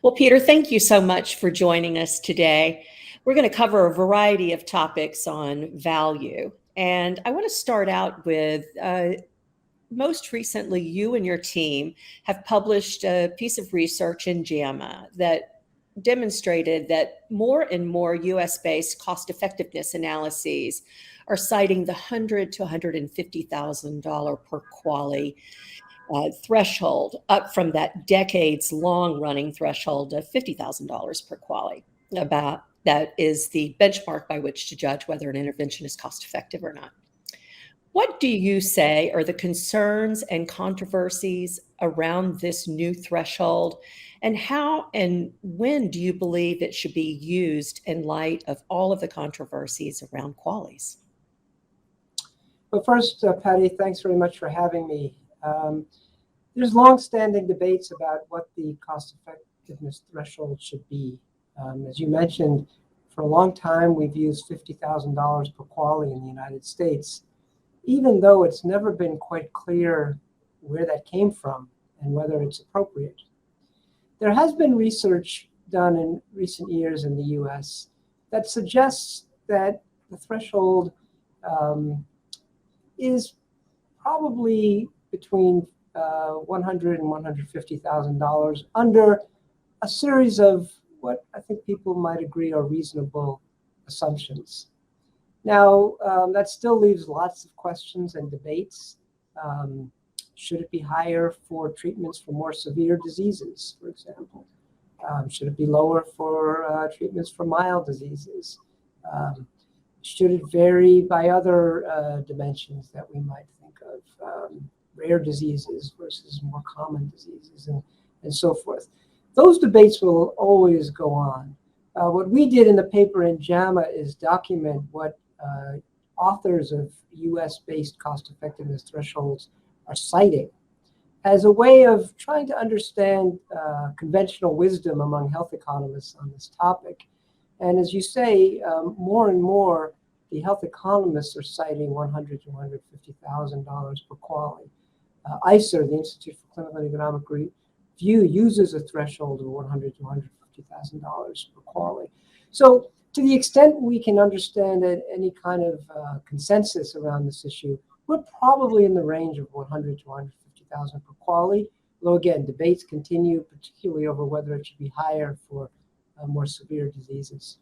Well, Peter, thank you so much for joining us today. We're going to cover a variety of topics on value. And I want to start out with most recently, you and your team have published a piece of research in JAMA that demonstrated that more and more US-based cost-effectiveness analyses are citing the $100,000 to $150,000 per QALY threshold, up from that decades-long running threshold of $50,000 per QALY. About that is the benchmark by which to judge whether an intervention is cost-effective or not. What do you say are the concerns and controversies around this new threshold, and how and when do you believe it should be used in light of all of the controversies around QALYs? Well, first, Patti, thanks very much for having me. There's long-standing debates about what the cost-effectiveness threshold should be. As you mentioned, for a long time, we've used $50,000 per QALY in the United States, even though it's never been quite clear where that came from and whether it's appropriate. There has been research done in recent years in the US that suggests that the threshold is probably between $100,000 and $150,000 under a series of what I think people might agree are reasonable assumptions. Now, that still leaves lots of questions and debates. Should it be higher for treatments for more severe diseases, for example? Should it be lower for treatments for mild diseases? Should it vary by other dimensions that we might think of, rare diseases versus more common diseases, and so forth? Those debates will always go on. What we did in the paper in JAMA is document what authors of US-based cost-effectiveness thresholds are citing as a way of trying to understand conventional wisdom among health economists on this topic. And as you say, more and more, the health economists are citing $100,000 to $150,000 per QALY. ICER, the Institute for Clinical and Economic Review, uses a threshold of $100,000 to $150,000 per QALY. So to the extent we can understand any kind of consensus around this issue, we're probably in the range of $100,000 to $150,000 per QALY. Though again, debates continue, particularly over whether it should be higher for more severe diseases.